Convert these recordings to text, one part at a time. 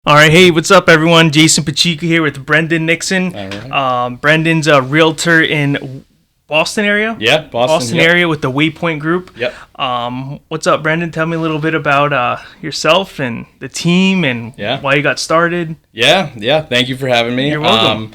All right, hey, what's up, everyone? Jason Pacheco here with Brendan Nixon. All right. Brendan's a realtor in Boston area. Yeah, Boston yep. area with the Waypoint Group. Yep. What's up, Brendan? Tell me a little bit about yourself and the team and why you got started. Yeah. Thank you for having me. You're welcome.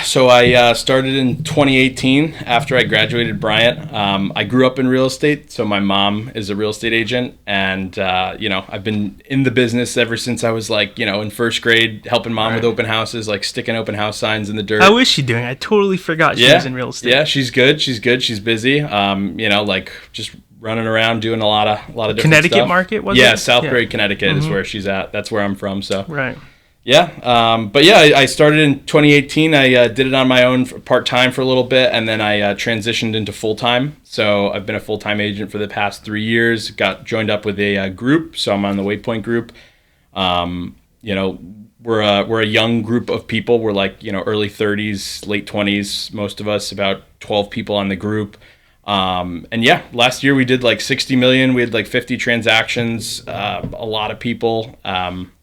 So I started in 2018 after I graduated Bryant. I grew up in real estate, so my mom is a real estate agent, and I've been in the business ever since I was in first grade, helping mom with open houses, like sticking open house signs in the dirt. How is she doing? I totally forgot she was in real estate. Yeah, she's good. She's busy. Just running around doing a lot of different Connecticut stuff. market, was it? Yeah, Southbury, Connecticut is where she's at. That's where I'm from. So right. Yeah, I started in 2018. I did it on my own part-time for a little bit, and then I transitioned into full-time. So I've been a full-time agent for the past 3 years. Got joined up with a group, so I'm on the Waypoint Group. We're a young group of people. We're early 30s, late 20s, most of us, about 12 people on the group. Last year we did 60 million. We had 50 transactions, a lot of people.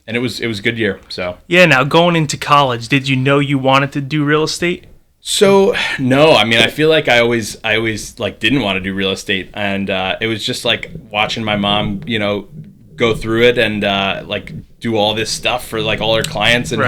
And it was a good year. So yeah. Now going into college, did you know you wanted to do real estate? So no, I mean I feel like I always didn't want to do real estate, and it was just watching my mom, go through it and do all this stuff for all her clients and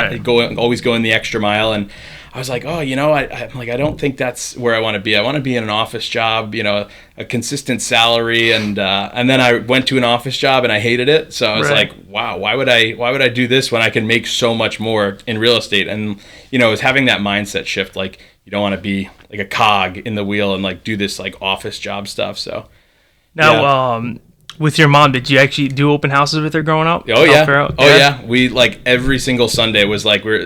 always going the extra mile. And I was like, oh, I don't think that's where I want to be. I want to be in an office job, a consistent salary, and then I went to an office job and I hated it. So I was like, wow, why would I do this when I can make so much more in real estate? And it was having that mindset shift, you don't want to be a cog in the wheel and do this office job stuff. So now, with your mom, did you actually do open houses with her growing up? Oh yeah. We every single Sunday was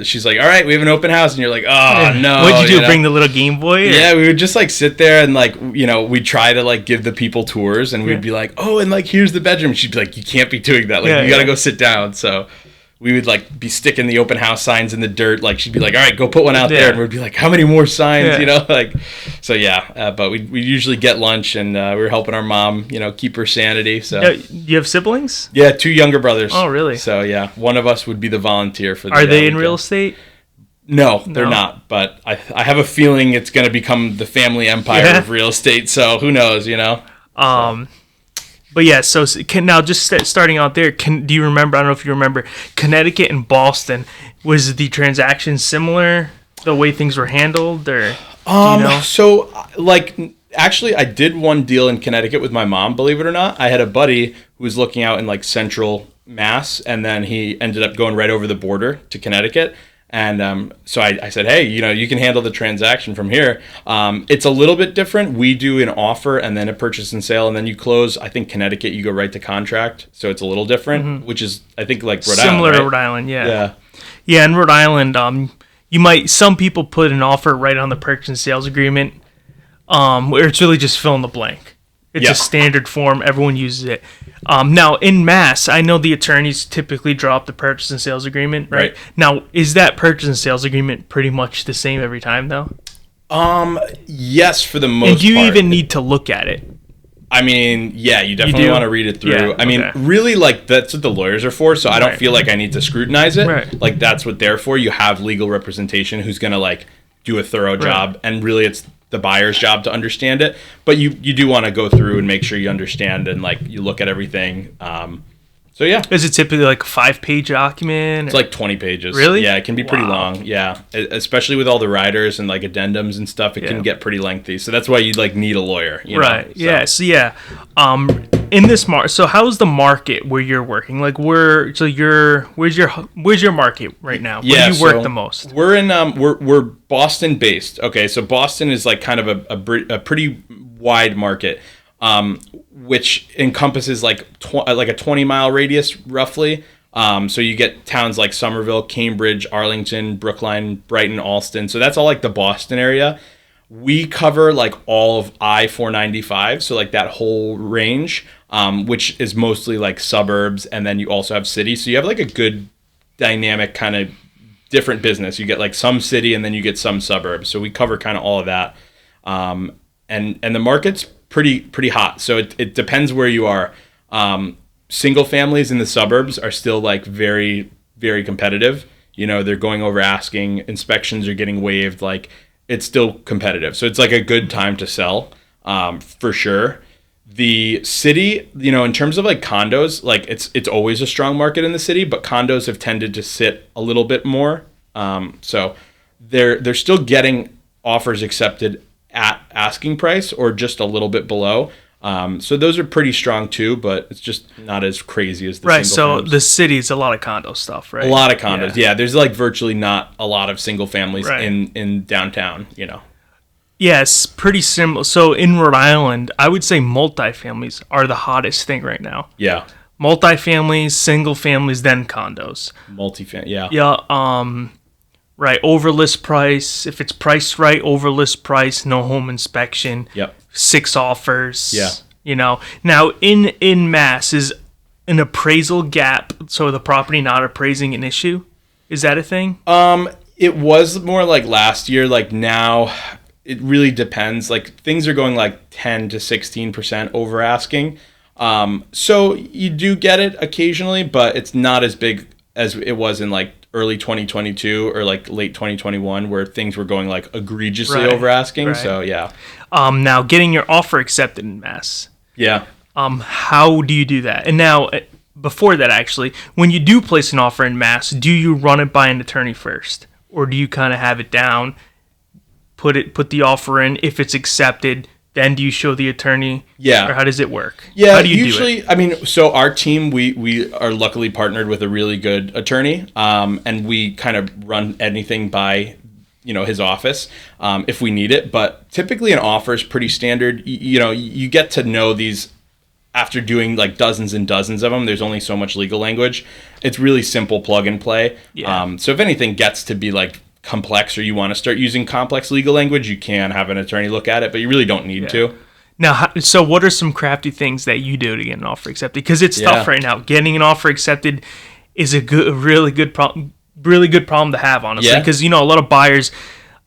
she's like, all right, we have an open house, and you're like, oh no. What'd you do? Bring the little Game Boy? Or? Yeah, we would just sit there and we'd try to give the people tours, and we'd be like, oh, and here's the bedroom. She'd be like, you can't be doing that. You gotta go sit down. So we would be sticking the open house signs in the dirt. She'd be like, all right, go put one out there. And we'd be like, how many more signs? But we usually get lunch, and we were helping our mom, keep her sanity. So you have siblings? Yeah, 2 younger brothers. Oh, really? So yeah, one of us would be the volunteer for the Are they in real estate? No, they're not. But I have a feeling it's going to become the family empire of real estate. So who knows, But yeah, so starting out there, do you remember, I don't know if you remember, Connecticut and Boston, was the transaction similar, the way things were handled, or So, actually, I did one deal in Connecticut with my mom, believe it or not. I had a buddy who was looking out in central Mass, and then he ended up going right over the border to Connecticut. And so I said, hey, you can handle the transaction from here. It's a little bit different. We do an offer and then a purchase and sale, and then you close. I think Connecticut, you go right to contract. So it's a little different, which is, I think, Rhode Island. Similar to Rhode Island, yeah. Yeah, in Rhode Island, some people put an offer right on the purchase and sales agreement, where it's really just fill in the blank. It's a standard form. Everyone uses it. Now, in Mass, I know the attorneys typically draw up the purchase and sales agreement, right? Now, is that purchase and sales agreement pretty much the same every time, though? Yes, for the most part. And do you even need to look at it? I mean, yeah, you definitely want to read it through. Yeah, I mean, really, that's what the lawyers are for, so I don't feel like I need to scrutinize it. Right. That's what they're for. You have legal representation who's going to, do a thorough job, and really it's the buyer's job to understand it, but you do want to go through and make sure you understand and you look at everything. So yeah, is it typically a 5-page document? It's 20 pages. Really? Yeah, it can be pretty long. Yeah, especially with all the riders and addendums and stuff, it can get pretty lengthy. So that's why you need a lawyer. Right. Yeah. So yeah, in this market, so how's the market where you're working? Where's your market right now? Where do you work the most? We're in we're Boston based. Okay, so Boston is kind of a pretty wide market, which encompasses a 20-mile radius roughly. So you get towns like Somerville, Cambridge, Arlington, Brookline, Brighton, Allston. So that's all the Boston area. We cover all of I-495, so that whole range, which is mostly suburbs, and then you also have city. So you have a good dynamic kind of different business. You get some city, and then you get some suburbs. So we cover kind of all of that, and the market's pretty hot. So it depends where you are. Single families in the suburbs are still very very competitive. They're going over asking, inspections are getting waived. Like, it's still competitive. So it's like a good time to sell, for sure. The city, in terms of like condos, like it's always a strong market in the city, but condos have tended to sit a little bit more. So they're still getting offers accepted at asking price or just a little bit below. So those are pretty strong too, but it's just not as crazy as the right. single So families. the city's a lot of condo stuff, right? A lot of condos. Yeah. There's like virtually not a lot of single families Right. in downtown, Yes, pretty similar. So in Rhode Island, I would say multifamilies are the hottest thing right now. Yeah. Multifamilies, single families, then condos. Multifamily. Yeah. Yeah. Right. Over list price. If it's priced right, over list price, no home inspection. Yep. 6 offers. Yeah. Now in Mass, is an appraisal gap, so the property not appraising an issue? Is that a thing? It was more like last year. Like now, it really depends. Like things are going like 10 to 16% over asking. So you do get it occasionally, but it's not as big as it was in like early 2022 or like late 2021, where things were going like egregiously over asking. Right. So yeah. Now getting your offer accepted in Mass. Yeah. How do you do that? And now, before that, actually, when you do place an offer in Mass, do you run it by an attorney first, or do you kind of have it down, put the offer in? If it's accepted, then do you show the attorney? Yeah. Or how does it work? Yeah. How do you usually, do it? I mean, so our team, we are luckily partnered with a really good attorney, and we kind of run anything by his office, if we need it. But typically an offer is pretty standard. You get to know these after doing like dozens and dozens of them. There's only so much legal language. It's really simple plug and play. Yeah. So if anything gets to be like complex, or you want to start using complex legal language, you can have an attorney look at it, but you really don't need to. Now, so what are some crafty things that you do to get an offer accepted? Because it's tough right now. Getting an offer accepted is a really good problem to have, honestly. Because, a lot of buyers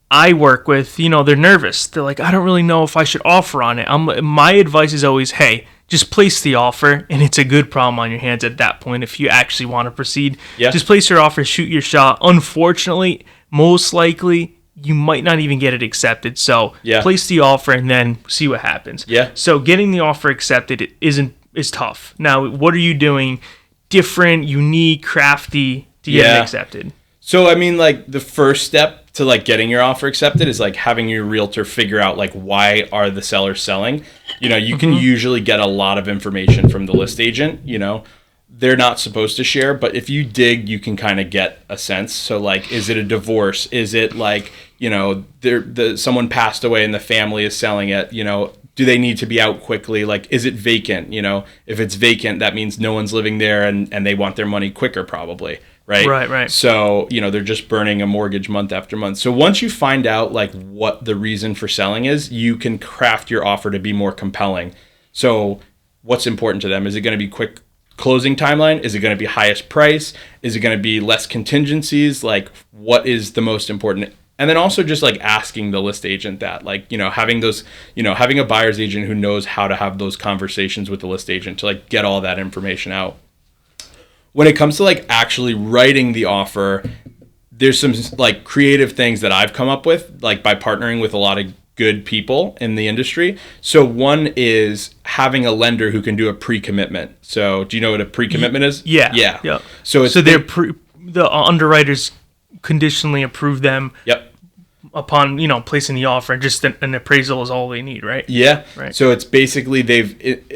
I work with, they're nervous. They're like, I don't really know if I should offer on it. My advice is always, hey, just place the offer, and it's a good problem on your hands at that point if you actually want to proceed. Yeah. Just place your offer, shoot your shot. Unfortunately, most likely, you might not even get it accepted. So place the offer and then see what happens. Yeah. So getting the offer accepted is tough. Now, what are you doing different, unique, crafty to get it accepted? So, I mean, like the first step to like getting your offer accepted is like having your realtor figure out like why are the sellers selling. You can usually get a lot of information from the list agent. They're not supposed to share, but if you dig, you can kind of get a sense. So like, is it a divorce? Is it like, someone passed away and the family is selling it? Do they need to be out quickly? Like, is it vacant? If it's vacant, that means no one's living there and they want their money quicker probably. Right. Right. So, they're just burning a mortgage month after month. So once you find out like what the reason for selling is, you can craft your offer to be more compelling. So what's important to them? Is it going to be quick closing timeline? Is it going to be highest price? Is it going to be less contingencies? Like, what is the most important? And then also just like asking the list agent that, like, having those, having a buyer's agent who knows how to have those conversations with the list agent to like get all that information out. When it comes to like actually writing the offer, there's some like creative things that I've come up with, like by partnering with a lot of good people in the industry. So one is having a lender who can do a pre-commitment. So do you know what a pre-commitment is? Yeah. So the underwriters conditionally approve them. Yep. Upon placing the offer, and just an appraisal is all they need, right? Yeah. Right. So it's basically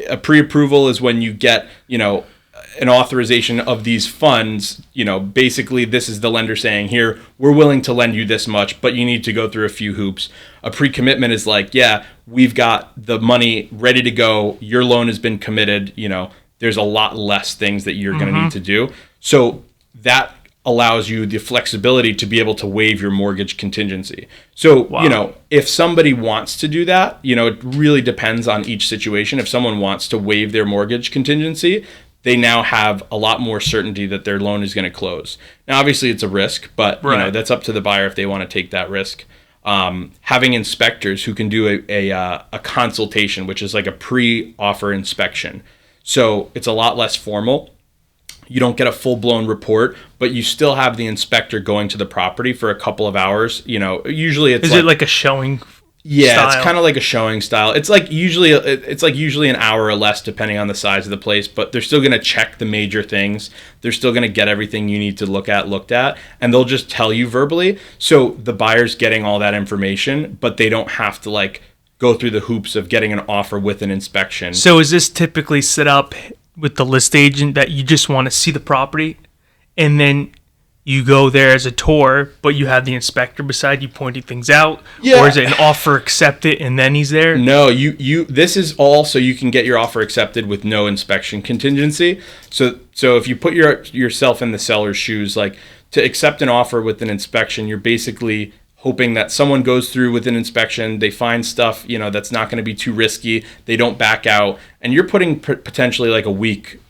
a pre-approval is when you get an authorization of these funds. Basically this is the lender saying, here, we're willing to lend you this much, but you need to go through a few hoops. A pre-commitment is like, we've got the money ready to go, your loan has been committed, there's a lot less things that you're going to need to do. So that allows you the flexibility to be able to waive your mortgage contingency. So, if somebody wants to do that, it really depends on each situation. If someone wants to waive their mortgage contingency, they now have a lot more certainty that their loan is going to close. Now, obviously it's a risk, but that's up to the buyer if they want to take that risk. Having inspectors who can do a consultation, which is like a pre-offer inspection. So it's a lot less formal. You don't get a full-blown report, but you still have the inspector going to the property for a couple of hours. Usually it's Is it like a showing? Yeah, style? It's kind of like a showing style. It's like usually an hour or less depending on the size of the place, but they're still going to check the major things. They're still going to get everything you need to looked at, and they'll just tell you verbally. So the buyer's getting all that information, but they don't have to like go through the hoops of getting an offer with an inspection. So is this typically set up with the list agent that you just want to see the property and then you go there as a tour, but you have the inspector beside you pointing things out? Yeah. Or is it an offer accepted and then he's there? No, this is all so you can get your offer accepted with no inspection contingency. So if you put yourself in the seller's shoes, like to accept an offer with an inspection, you're basically hoping that someone goes through with an inspection, they find stuff, that's not going to be too risky, they don't back out, and you're putting potentially like a week,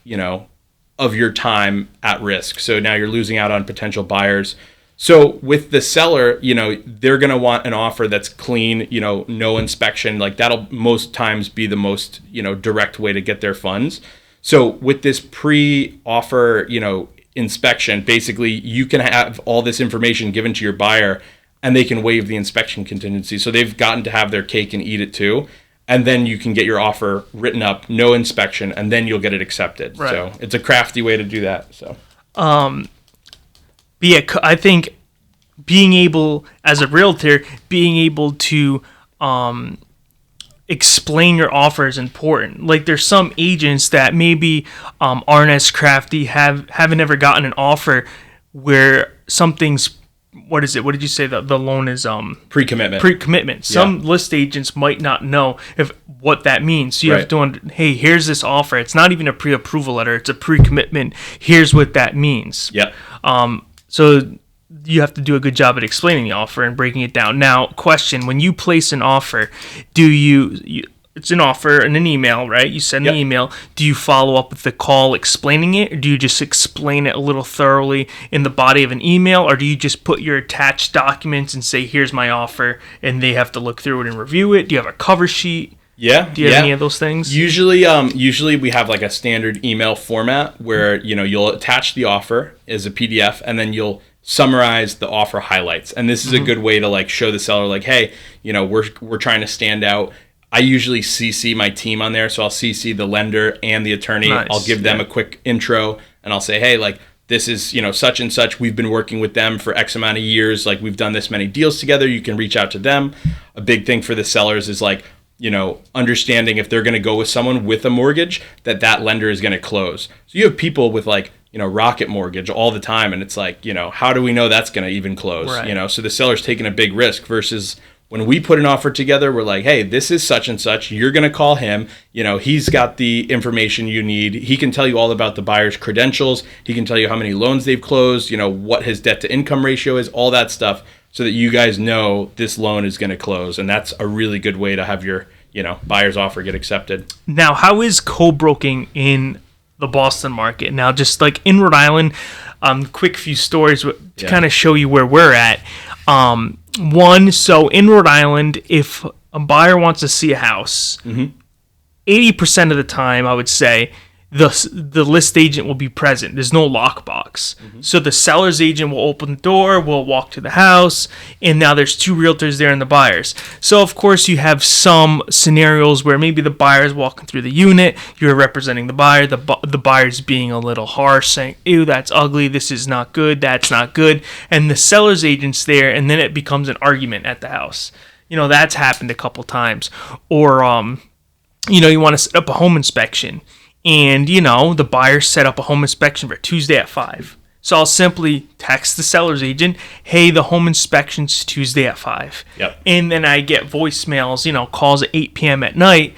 of your time at risk. So now you're losing out on potential buyers. So with the seller, they're going to want an offer that's clean, no inspection. Like that'll most times be the most, direct way to get their funds. So with this pre-offer, inspection, basically you can have all this information given to your buyer and they can waive the inspection contingency. So they've gotten to have their cake and eat it too. And then you can get your offer written up, no inspection, and then you'll get it accepted. Right. So it's a crafty way to do that. So, yeah, I think being able, as a realtor, being able to explain your offer is important. Like there's some agents that maybe aren't as crafty, haven't ever gotten an offer where something's, what is it? What did you say that the loan is? Pre-commitment. Pre-commitment. Some list agents might not know what that means. So you have to, hey, here's this offer. It's not even a pre-approval letter. It's a pre-commitment. Here's what that means. Yeah. So you have to do a good job at explaining the offer and breaking it down. Now, question: when you place an offer, do you it's an offer in an email, right? You send an email. Do you follow up with the call explaining it, or do you just explain it a little thoroughly in the body of an email, or do you just put your attached documents and say, here's my offer, and they have to look through it and review it? Do you have a cover sheet? Yeah. Do you have any of those things? Usually we have like a standard email format where, you'll attach the offer as a PDF and then you'll summarize the offer highlights. And this is a good way to like show the seller like, hey, we're trying to stand out. I usually CC my team on there, so I'll CC the lender and the attorney. Nice. I'll give them a quick intro, and I'll say, hey, like, this is, such and such. We've been working with them for X amount of years. Like, we've done this many deals together. You can reach out to them. A big thing for the sellers is, like, understanding if they're going to go with someone with a mortgage, that lender is going to close. So you have people with, like, Rocket Mortgage all the time, and it's like, how do we know that's going to even close? Right. So the seller's taking a big risk versus when we put an offer together, we're like, hey, this is such and such. You're going to call him. He's got the information you need. He can tell you all about the buyer's credentials. He can tell you how many loans they've closed, what his debt to income ratio is, all that stuff, so that you guys know this loan is going to close. And that's a really good way to have your, buyer's offer get accepted. Now, how is co-broking in the Boston market? Now, just like in Rhode Island, quick few stories to kind of show you where we're at. So in Rhode Island, if a buyer wants to see a house, 80% of the time, I would say, the list agent will be present. There's no lockbox. So the seller's agent will open the door, will walk to the house, and now there's two realtors there and the buyers. So, of course, you have some scenarios where maybe the buyer's walking through the unit, you're representing the buyer, the buyer's being a little harsh, saying, ew, that's ugly, this is not good, that's not good, and the seller's agent's there, and then it becomes an argument at the house. That's happened a couple times. Or, you want to set up a home inspection, and, the buyer set up a home inspection for Tuesday at 5. So I'll simply text the seller's agent, hey, the home inspection's Tuesday at 5. Yep. And then I get voicemails, calls at 8 p.m. at night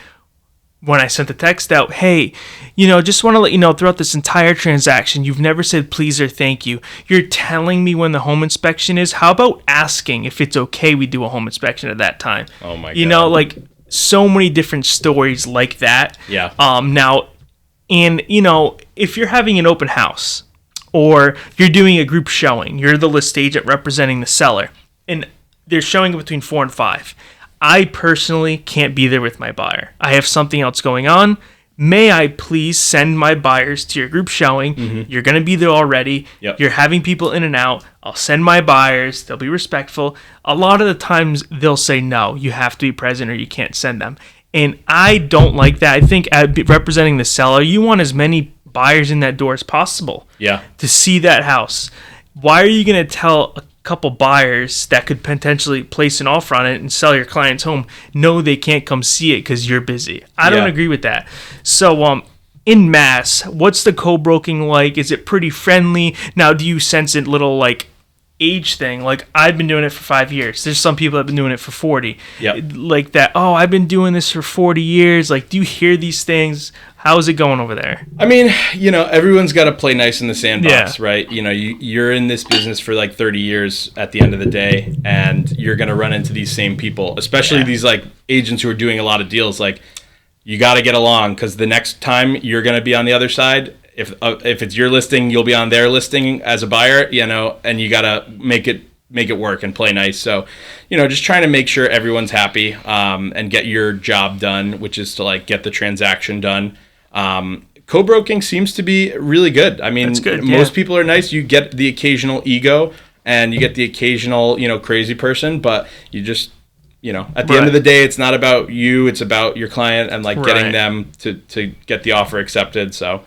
when I sent the text out, hey, just want to let you know throughout this entire transaction, you've never said please or thank you. You're telling me when the home inspection is. How about asking if it's okay we do a home inspection at that time? Oh, my God. Like so many different stories like that. Yeah. Now, and, if you're having an open house or you're doing a group showing, you're the list agent representing the seller, and they're showing between 4 and 5. I personally can't be there with my buyer. I have something else going on. may I please send my buyers to your group showing? Mm-hmm. You're going to be there already. Yep. You're having people in and out. I'll send my buyers. They'll be respectful. A lot of the times they'll say, no, you have to be present or you can't send them. And I don't like that. I think representing the seller, you want as many buyers in that door as possible. Yeah. To see that house. Why are you going to tell a couple buyers that could potentially place an offer on it and sell your client's home, no, they can't come see it because you're busy? I don't agree with that. So, in mass, what's the co-broking like? Is it pretty friendly? Now, do you sense a little like age thing? Like, I've been doing it for 5 years. There's some people that have been doing it for 40. Yep. Like that, oh, I've been doing this for 40 years. Like, do you hear these things? How's it going over there? I mean, everyone's got to play nice in the sandbox, right? You're in this business for like 30 years at the end of the day, and you're going to run into these same people, especially these like agents who are doing a lot of deals. Like, you got to get along, because the next time you're going to be on the other side. If it's your listing, you'll be on their listing as a buyer, and you got to make it work and play nice. So, just trying to make sure everyone's happy, and get your job done, which is to like get the transaction done. Co-broking seems to be really good. I mean, most people are nice. You get the occasional ego and you get the occasional, crazy person, but you just, at the end of the day, it's not about you. It's about your client and like getting them to get the offer accepted. So,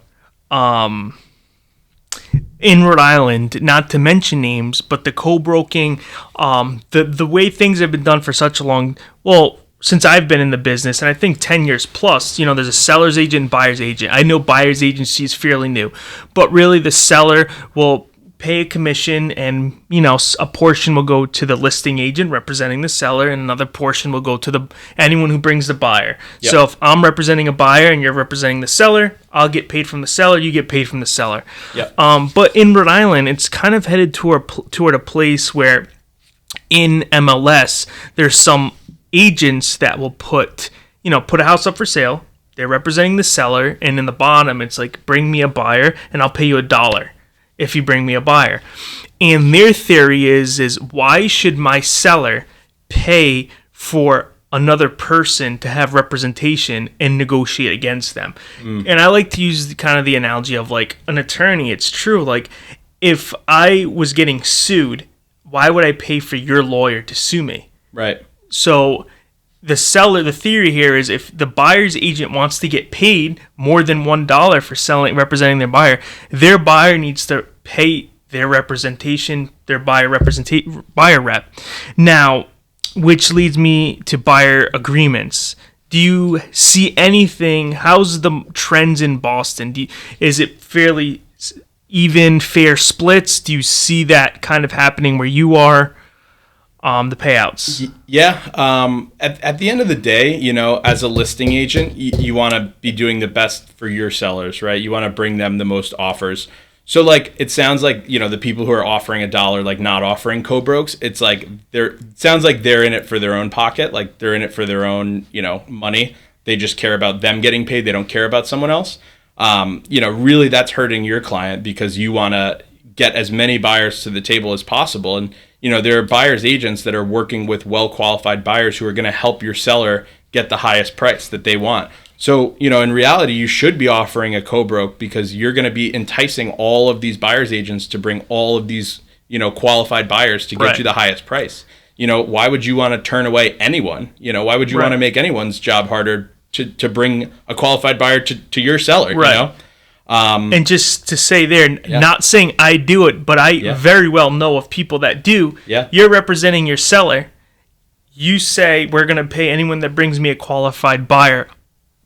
in Rhode Island, not to mention names, but the co-broking, the way things have been done for such a long, since I've been in the business, and I think 10 years plus, there's a seller's agent and buyer's agent. I know buyer's agency is fairly new, but really the seller will pay a commission, and, a portion will go to the listing agent representing the seller, and another portion will go to anyone who brings the buyer. Yep. So if I'm representing a buyer and you're representing the seller, I'll get paid from the seller, you get paid from the seller. Yep. But in Rhode Island, it's kind of headed toward a place where in MLS, there's some agents that will put a house up for sale. They're representing the seller, and in the bottom, it's like, bring me a buyer, and I'll pay you $1 if you bring me a buyer. And their theory is why should my seller pay for another person to have representation and negotiate against them? And I like to use kind of the analogy of like an attorney. It's true. Like, if I was getting sued, why would I pay for your lawyer to sue me? Right. So the theory here is if the buyer's agent wants to get paid more than $1 for representing their buyer needs to pay their representation, their buyer rep. Now, which leads me to buyer agreements. Do you see anything? How's the trends in Boston? Is it fairly even, fair splits? Do you see that kind of happening where you are? The payouts. Yeah. At the end of the day, as a listing agent, you want to be doing the best for your sellers, right? You want to bring them the most offers. So like, it sounds like, the people who are offering $1, like not offering co-brokes, it's like sounds like they're in it for their own pocket. Like they're in it for their own, money. They just care about them getting paid. They don't care about someone else. Really that's hurting your client, because you want to get as many buyers to the table as possible. And, there are buyer's agents that are working with well-qualified buyers who are going to help your seller get the highest price that they want. So, in reality, you should be offering a co-broke, because you're going to be enticing all of these buyer's agents to bring all of these, qualified buyers to get you the highest price. Why would you want to turn away anyone? Why would you want to make anyone's job harder to bring a qualified buyer to your seller, and just to say there, not saying I do it, but I very well know of people that do. Yeah. You're representing your seller. You say, we're going to pay anyone that brings me a qualified buyer,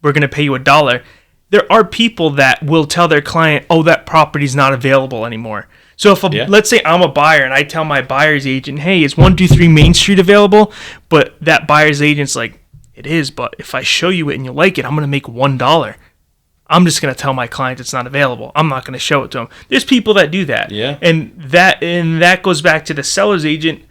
we're going to pay you $1. There are people that will tell their client, oh, that property's not available anymore. So if let's say I'm a buyer and I tell my buyer's agent, hey, is 123 Main Street available? But that buyer's agent's like, it is, but if I show you it and you like it, I'm going to make $1. I'm just going to tell my client it's not available. I'm not going to show it to them. There's people that do that. Yeah. And that goes back to the seller's agent.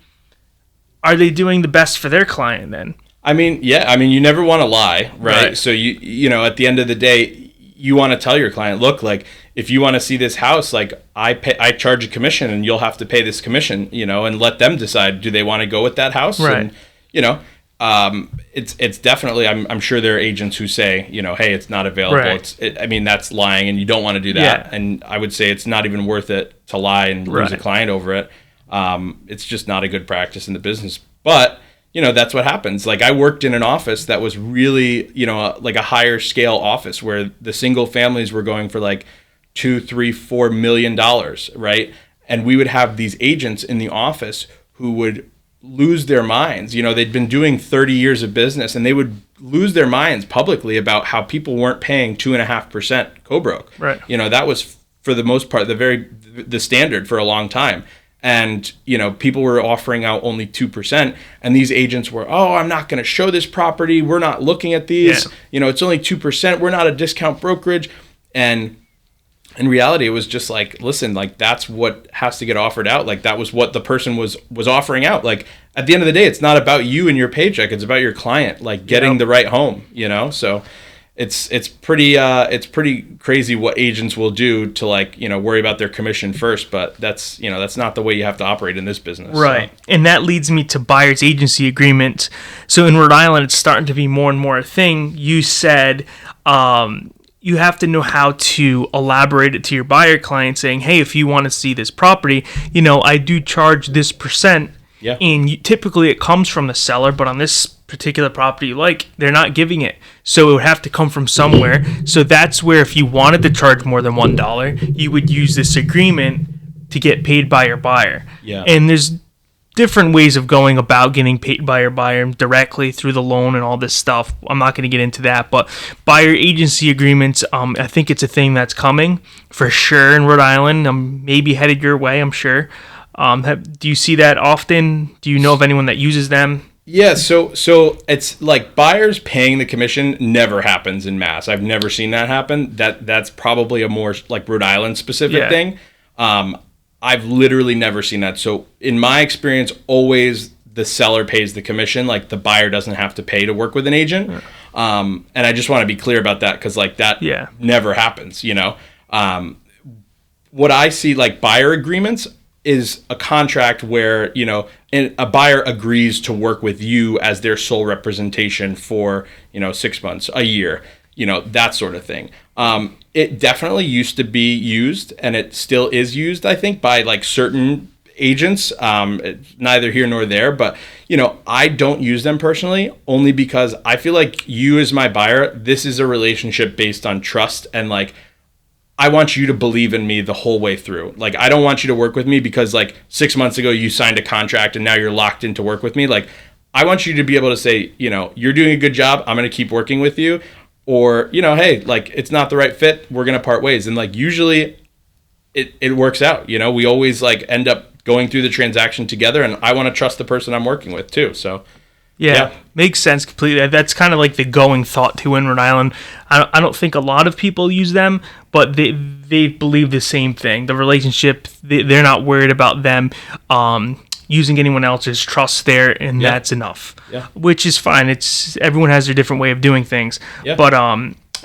Are they doing the best for their client then? I mean, you never want to lie, right? So you at the end of the day, you want to tell your client, look, like, if you want to see this house, like, I charge a commission and you'll have to pay this commission, and let them decide, do they want to go with that house? Right. And, it's definitely, I'm sure there are agents who say, hey, it's not available. Right. I mean, that's lying, and you don't want to do that. Yeah. And I would say it's not even worth it to lie and lose a client over it. It's just not a good practice in the business. But, that's what happens. Like, I worked in an office that was really, like a higher scale office where the single families were going for like $2, $3, $4 million, right? And we would have these agents in the office who would lose their minds. They'd been doing 30 years of business, and they would lose their minds publicly about how people weren't paying 2.5% co-broke. Right. That was, for the most part, the standard for a long time. And, people were offering out only 2%, and these agents were, I'm not going to show this property. We're not looking at these. Yeah. It's only 2%. We're not a discount brokerage. And in reality, it was just like, listen, like, that's what has to get offered out. Like, that was what the person was offering out. Like, at the end of the day, it's not about you and your paycheck. It's about your client, like, getting the right home, So it's pretty crazy what agents will do to, like, worry about their commission first. But that's not the way you have to operate in this business. Right. So. And that leads me to buyer's agency agreement. So in Rhode Island, it's starting to be more and more a thing. You said, you have to know how to elaborate it to your buyer client, saying, hey, if you want to see this property, I do charge this percent. Yeah. And typically it comes from the seller, but on this particular property, they're not giving it. So it would have to come from somewhere. So that's where, if you wanted to charge more than $1, you would use this agreement to get paid by your buyer. Yeah. And there's different ways of going about getting paid by your buyer directly through the loan and all this stuff. I'm not going to get into that, but buyer agency agreements, I think it's a thing that's coming for sure in Rhode Island. Maybe headed your way, I'm sure. Do you see that often? Do you know of anyone that uses them? Yeah, so it's like buyers paying the commission never happens in mass. I've never seen that happen. That's probably a more like Rhode Island specific thing. I've literally never seen that. So in my experience, always the seller pays the commission. Like, the buyer doesn't have to pay to work with an agent. And I just want to be clear about that, because like that never happens. What I see, like, buyer agreements is a contract where, a buyer agrees to work with you as their sole representation for, 6 months, a year, that sort of thing. It definitely used to be used, and it still is used, I think, by like certain agents, neither here nor there. But, I don't use them personally, only because I feel like you as my buyer, this is a relationship based on trust, and like, I want you to believe in me the whole way through. Like, I don't want you to work with me because like 6 months ago you signed a contract and now you're locked in to work with me. Like, I want you to be able to say, you're doing a good job, I'm going to keep working with you. Or, hey, like, it's not the right fit, we're going to part ways. And like, usually it works out. We always like end up going through the transaction together, and I want to trust the person I'm working with too. So yeah, makes sense completely. That's kind of like the going thought too in Rhode Island. I don't think a lot of people use them, but they believe the same thing. The relationship, they're not worried about them using anyone else's trust there, and that's enough. Yeah. Which is fine. Everyone has their different way of doing things. Yeah. But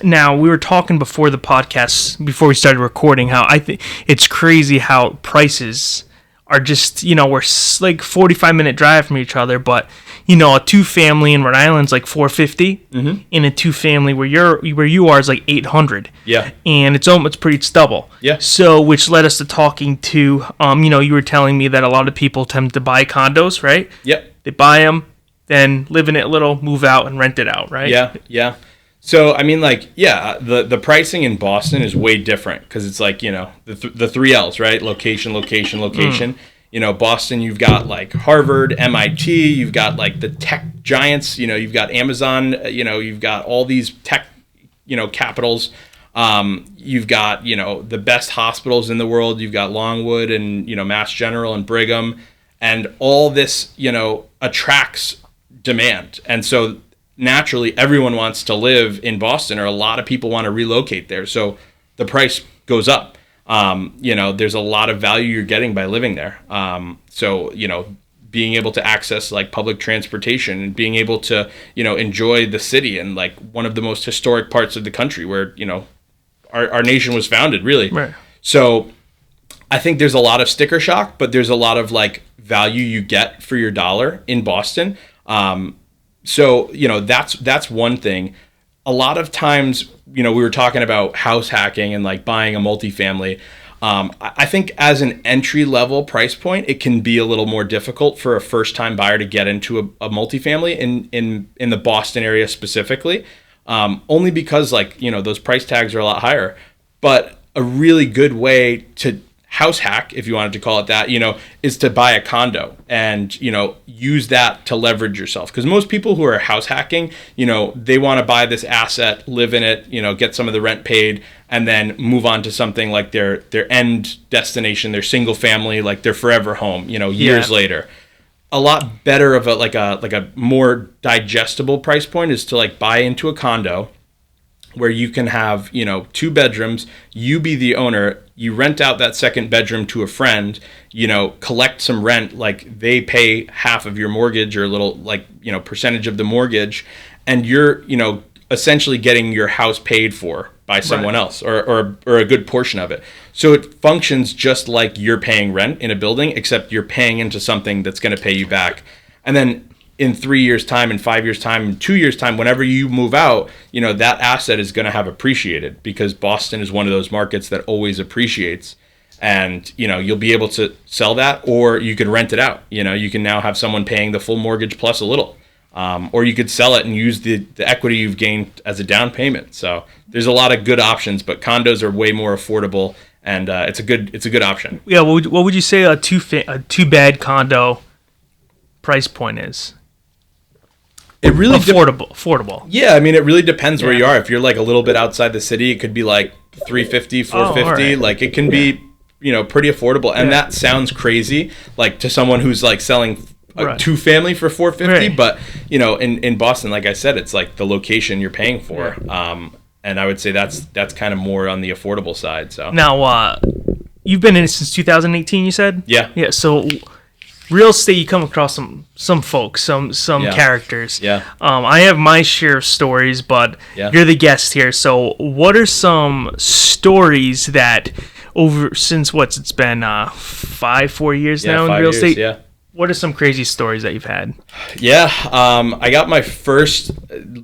now, we were talking before the podcast, before we started recording, how I think it's crazy how prices are just, we're like 45-minute drive from each other, but a 2-family in Rhode Island's like $450, and a 2-family where you are is like $800. Yeah, and it's pretty double. Yeah. So, which led us to talking to, you were telling me that a lot of people tend to buy condos, right? Yep. They buy them, then live in it a little, move out, and rent it out, right? Yeah. Yeah. So, I mean, like, the pricing in Boston is way different, because it's like, the 3 L's, right? Location, location, location. Boston, you've got like Harvard, MIT, you've got like the tech giants, you've got Amazon, you've got all these tech, capitals. You've got, the best hospitals in the world. You've got Longwood and, Mass General and Brigham, and all this, attracts demand. And so naturally everyone wants to live in Boston, or a lot of people want to relocate there. So the price goes up. There's a lot of value you're getting by living there. So, being able to access like public transportation, and being able to, enjoy the city, and like one of the most historic parts of the country where, our nation was founded, really. Right. So I think there's a lot of sticker shock, but there's a lot of like value you get for your dollar in Boston. So, that's one thing. A lot of times, we were talking about house hacking and like buying a multifamily. I think as an entry level price point, it can be a little more difficult for a first time buyer to get into a multifamily in the Boston area specifically, only because those price tags are a lot higher. But a really good way to house hack, if you wanted to call it that, is to buy a condo and, use that to leverage yourself. Because most people who are house hacking, they want to buy this asset, live in it, get some of the rent paid, and then move on to something like their end destination, their single family, like their forever home, years later. A lot better of a more digestible price point is to like buy into a condo where you can have, 2 bedrooms, you be the owner, you rent out that second bedroom to a friend, collect some rent, like they pay half of your mortgage or a little percentage of the mortgage, and you're, essentially getting your house paid for by someone else or a good portion of it. So it functions just like you're paying rent in a building, except you're paying into something that's going to pay you back. And then in 3 years' time, in 5 years' time, in 2 years' time, whenever you move out, that asset is going to have appreciated, because Boston is one of those markets that always appreciates. And, you'll be able to sell that, or you could rent it out. You can now have someone paying the full mortgage plus a little. Or you could sell it and use the equity you've gained as a down payment. So there's a lot of good options, but condos are way more affordable, and it's a good option. Yeah, what would you say a two bed condo price point is? It really affordable. Yeah, I mean, it really depends where you are. If you're like a little bit outside the city, it could be like $350, $450. Like it can be, pretty affordable. And that sounds crazy, like to someone who's like selling a 2-family for $450. But in Boston, like I said, it's like the location you're paying for. And I would say that's kind of more on the affordable side. So now, you've been in it since 2018. You said? Yeah. So real estate, you come across some folks, some characters. Yeah. I have my share of stories, but you're the guest here. So what are some stories that it's been 5-4 years now in real estate? Yeah. What are some crazy stories that you've had? Yeah. I got my first. I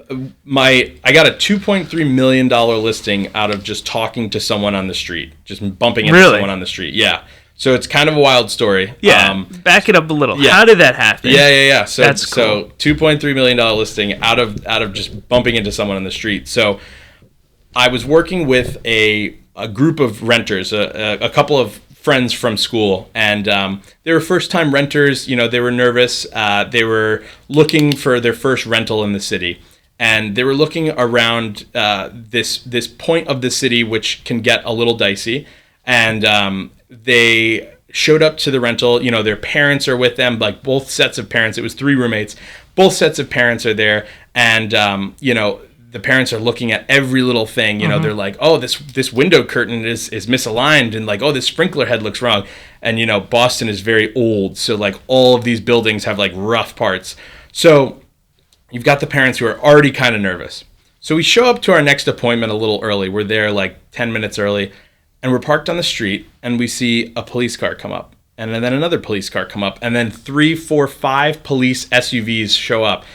got a $2.3 million listing out of just talking to someone on the street, just bumping into someone on the street. Yeah. So it's kind of a wild story. Yeah, back it up a little. Yeah. How did that happen? Yeah. So that's cool. So $2.3 million listing out of just bumping into someone on the street. So I was working with a group of renters, a couple of friends from school, and they were first-time renters. They were nervous. They were looking for their first rental in the city, and they were looking around this point of the city, which can get a little dicey, and they showed up to the rental. Their parents are with them, like both sets of parents. It was 3 roommates. Both sets of parents are there, and the parents are looking at every little thing. They're like, oh, this window curtain is misaligned, and like, oh, this sprinkler head looks wrong. And Boston is very old, so like all of these buildings have like rough parts. So you've got the parents who are already kind of nervous. So we show up to our next appointment a little early. We're there like 10 minutes early, and we're parked on the street, and we see a police car come up, and then another police car come up, and then 3, 4, 5 police SUVs show up.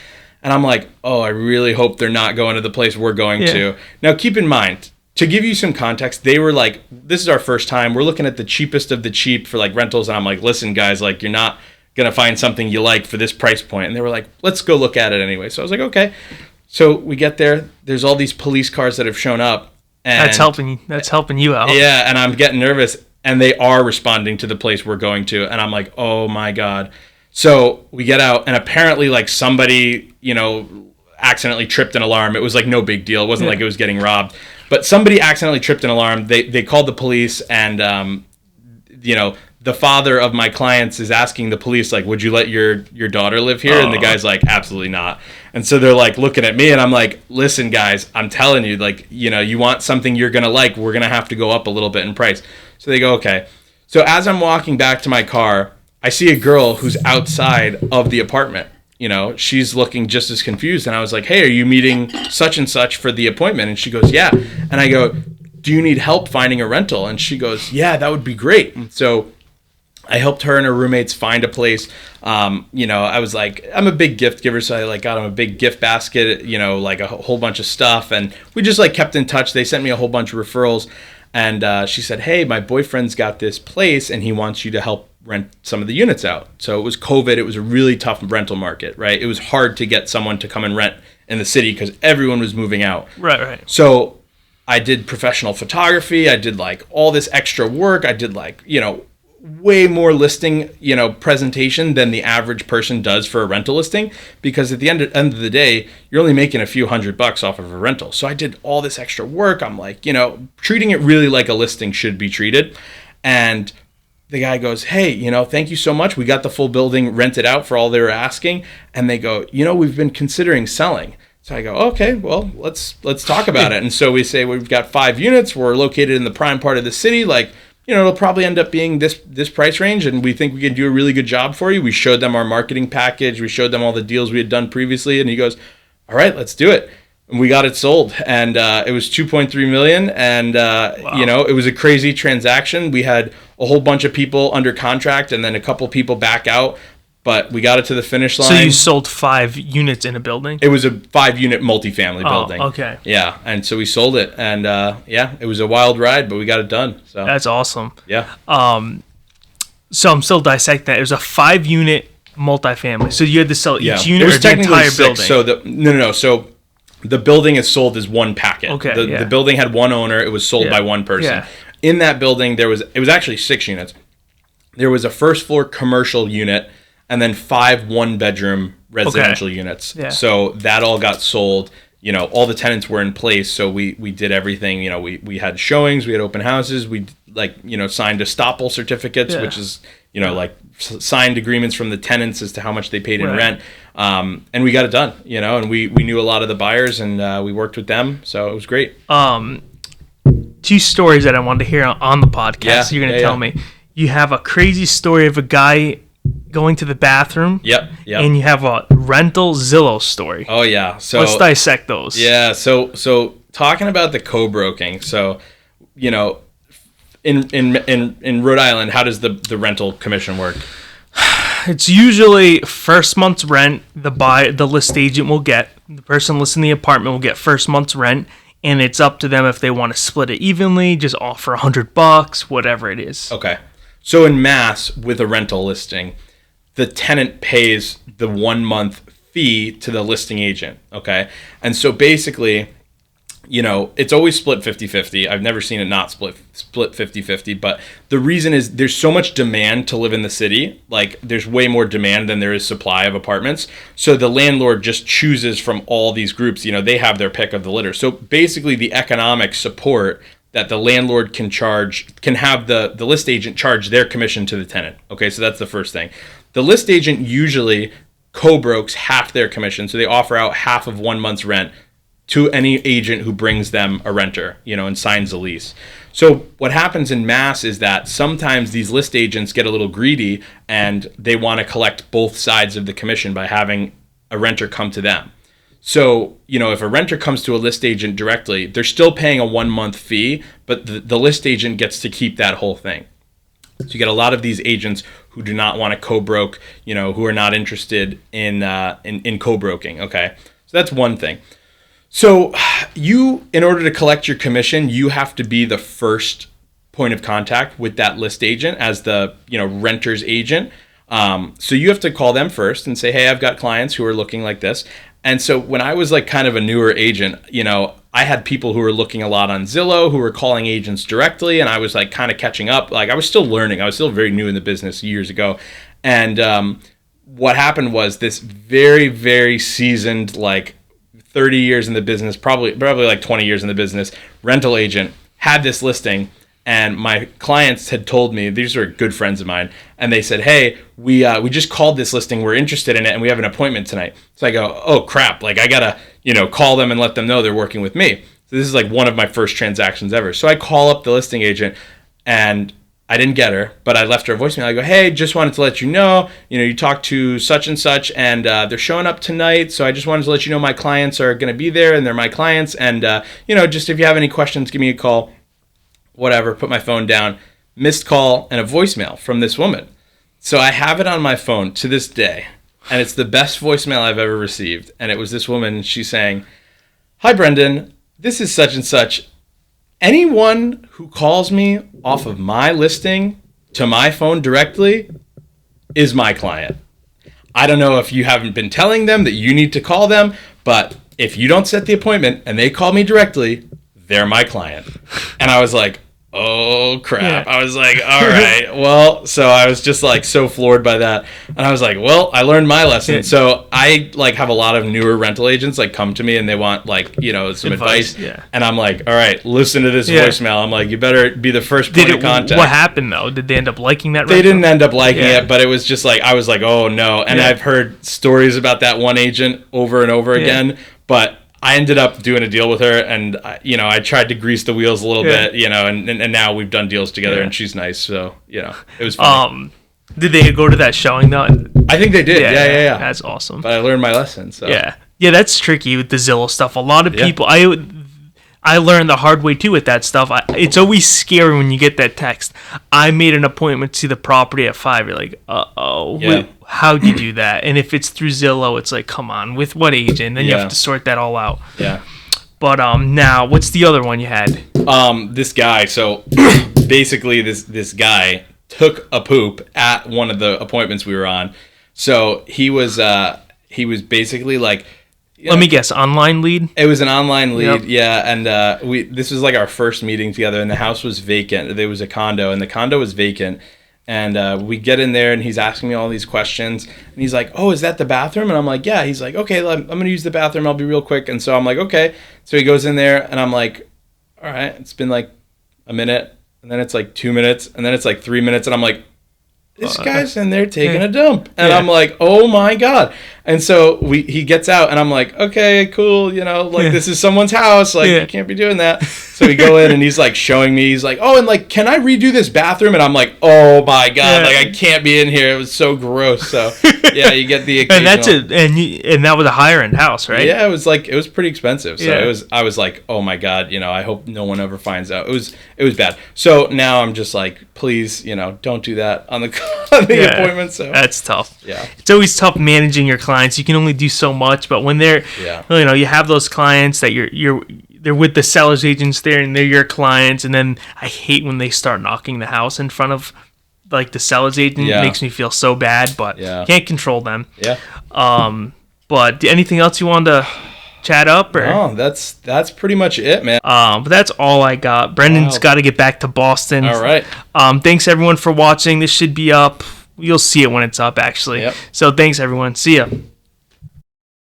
And I'm like, oh, I really hope they're not going to the place we're going to. Now, keep in mind, to give you some context, they were like, this is our first time. We're looking at the cheapest of the cheap for like rentals. And I'm like, listen, guys, like you're not going to find something you like for this price point. And they were like, let's go look at it anyway. So I was like, okay. So we get there. There's all these police cars that have shown up. And That's helping you out. Yeah, and I'm getting nervous. And they are responding to the place we're going to. And I'm like, oh, my God. So we get out, and apparently, like, somebody, accidentally tripped an alarm. It was, like, no big deal. It wasn't like it was getting robbed. But somebody accidentally tripped an alarm. They called the police, and, the father of my clients is asking the police, like, would you let your daughter live here? And the guy's like, absolutely not. And so they're, like, looking at me, and I'm like, listen, guys, I'm telling you, like, you want something you're going to like, we're going to have to go up a little bit in price. So they go, okay. So as I'm walking back to my car, I see a girl who's outside of the apartment. She's looking just as confused. And I was like, hey, are you meeting such and such for the appointment? And she goes, yeah. And I go, do you need help finding a rental? And she goes, yeah, that would be great. And so I helped her and her roommates find a place. I was like, I'm a big gift giver, so I got them a big gift basket, like a whole bunch of stuff, and we just kept in touch. They sent me a whole bunch of referrals, and she said, hey, my boyfriend's got this place, and he wants you to help rent some of the units out. So it was COVID. It was a really tough rental market, right? It was hard to get someone to come and rent in the city because everyone was moving out. Right. So I did professional photography. I did all this extra work. I did way more listing, presentation than the average person does for a rental listing, because at the end of the day, you're only making a few $100 off of a rental. So I did all this extra work. I'm treating it really like a listing should be treated. And the guy goes, hey, thank you so much. We got the full building rented out for all they were asking. And they go, we've been considering selling. So I go, okay, well, let's talk about it. And so we say, we've got 5 units. We're located in the prime part of the city. It'll probably end up being this price range, and we think we can do a really good job for you. We showed them our marketing package. We showed them all the deals we had done previously, and he goes, all right, let's do it. And we got it sold, and it was $2.3 million, and wow. It was a crazy transaction. We had a whole bunch of people under contract, and then a couple people back out, but we got it to the finish line. So you sold 5 units in a building? It was a 5-unit multifamily building. Okay. Yeah, and so we sold it, and it was a wild ride, but we got it done. So that's awesome. Yeah. So I'm still dissecting that. It was a 5-unit multifamily. So you had to sell each unit or the entire 6, building? So no. So the building is sold as one packet. Okay. The building had one owner. It was sold by one person. Yeah. In that building, it was actually 6 units. There was a first floor commercial unit, and then 5 one-bedroom residential units. Yeah. So that all got sold. All the tenants were in place, so we did everything. We had showings, we had open houses, we signed estoppel certificates, which is signed agreements from the tenants as to how much they paid in rent. And we got it done. And we knew a lot of the buyers, and we worked with them, so it was great. 2 stories that I wanted to hear on the podcast. You're going to tell me. You have a crazy story of a guy going to the bathroom. Yep. And you have a rental Zillow story. Oh yeah. So let's dissect those. Yeah. So talking about the co-broking. So, in Rhode Island, how does the rental commission work? It's usually first month's rent. The list agent will get, the person listing the apartment will get first month's rent, and it's up to them if they want to split it evenly, just offer $100, whatever it is. Okay. So in Mass, with a rental listing, the tenant pays the 1-month fee to the listing agent, okay? And so basically, it's always split 50-50. I've never seen it not split 50-50, but the reason is there's so much demand to live in the city. There's way more demand than there is supply of apartments. So the landlord just chooses from all these groups. They have their pick of the litter. So basically the economic support that the landlord can have the list agent charge their commission to the tenant. Okay, so that's the first thing. The list agent usually co-brokes half their commission, so they offer out half of 1 month's rent to any agent who brings them a renter, and signs a lease. So what happens in Mass is that sometimes these list agents get a little greedy and they want to collect both sides of the commission by having a renter come to them. So, if a renter comes to a list agent directly, they're still paying a 1-month fee, but the list agent gets to keep that whole thing. So you get a lot of these agents who do not want to co-broke, who are not interested in co-broking, okay? So that's one thing. So in order to collect your commission, you have to be the first point of contact with that list agent as the, renter's agent. So you have to call them first and say, hey, I've got clients who are looking like this. And so when I was kind of a newer agent, I had people who were looking a lot on Zillow, who were calling agents directly, and I was kind of catching up. I was still learning. I was still very new in the business years ago. And what happened was this very, very seasoned, 30 years in the business, probably 20 years in the business, rental agent had this listing. And my clients had told me, these are good friends of mine, and they said, hey, we just called this listing, we're interested in it, and we have an appointment tonight. So I go, oh crap, I gotta, call them and let them know they're working with me. So this is one of my first transactions ever. So I call up the listing agent, and I didn't get her, but I left her a voicemail. I go, hey, just wanted to let you know, you talked to such and such, and they're showing up tonight, so I just wanted to let you know my clients are gonna be there, and they're my clients, and just if you have any questions, give me a call. Whatever, put my phone down, missed call and a voicemail from this woman. So I have it on my phone to this day, and it's the best voicemail I've ever received. And it was this woman, she's saying, "Hi, Brendan, this is such and such. Anyone who calls me off of my listing to my phone directly is my client. I don't know if you haven't been telling them that you need to call them, but if you don't set the appointment and they call me directly, they're my client." And I was like, oh crap. I was like, all right, well, so I was just like so floored by that. And I was like, well, I learned my lesson. So I like have a lot of newer rental agents like come to me and they want like, you know, some advice. And I'm like, all right, listen to this voicemail. I'm like, you better be the first point of contact. What happened though? Did they end up liking that rental? They didn't end up liking it, but it was just like, I was like, oh no. And I've heard stories about that one agent over and over again, but I ended up doing a deal with her, and you know, I tried to grease the wheels a little bit, you know, and now we've done deals together, and she's nice, so you know, it was fun. Did they go to that showing though? I think they did. Yeah. That's awesome. But I learned my lesson. So yeah, that's tricky with the Zillow stuff. A lot of people, I learned the hard way too with that stuff. It's always scary when you get that text. I made an appointment to the property at 5. You're like, wait, how'd you do that? And if it's through Zillow, it's like, come on, with what agent? Then you have to sort that all out. Yeah. But now, what's the other one you had? This guy. So basically, this guy took a poop at one of the appointments we were on. So he was basically like. Let me guess, online lead? It was an online lead, and this was like our first meeting together, and the house was vacant. There was a condo, and the condo was vacant, and we get in there, and he's asking me all these questions, and he's like, "Oh, is that the bathroom?" And I'm like, "Yeah." He's like, "Okay, I'm going to use the bathroom. I'll be real quick." And so I'm like, "Okay." So he goes in there, and I'm like, "All right." It's been like a minute, and then it's like 2 minutes, and then it's like 3 minutes, and I'm like, this guy's in there taking a dump. And I'm like, oh my God. And so he gets out and I'm like, okay, cool. You know, like this is someone's house. Like you can't be doing that. So we go in and he's like showing me, he's like, oh, and like, can I redo this bathroom? And I'm like, oh my God, like I can't be in here. It was so gross. So yeah, you get the occasional. And that's it. And that was a higher end house, right? Yeah, it was pretty expensive. So I was like, oh my God, you know, I hope no one ever finds out. It was bad. So now I'm just like, please, you know, don't do that on the appointment. So that's tough. Yeah. It's always tough managing your clients. You can only do so much, but when they're, you know, you have those clients that they're with the seller's agents there and they're your clients, and then I hate when they start knocking the house in front of like the seller's agent. It makes me feel so bad, but can't control them. Yeah. But anything else you wanted to chat up? Or? No, that's pretty much it, man. But that's all I got. Brendan's got to get back to Boston. All right. Thanks everyone for watching. This should be up. You'll see it when it's up, actually. So thanks everyone. See ya.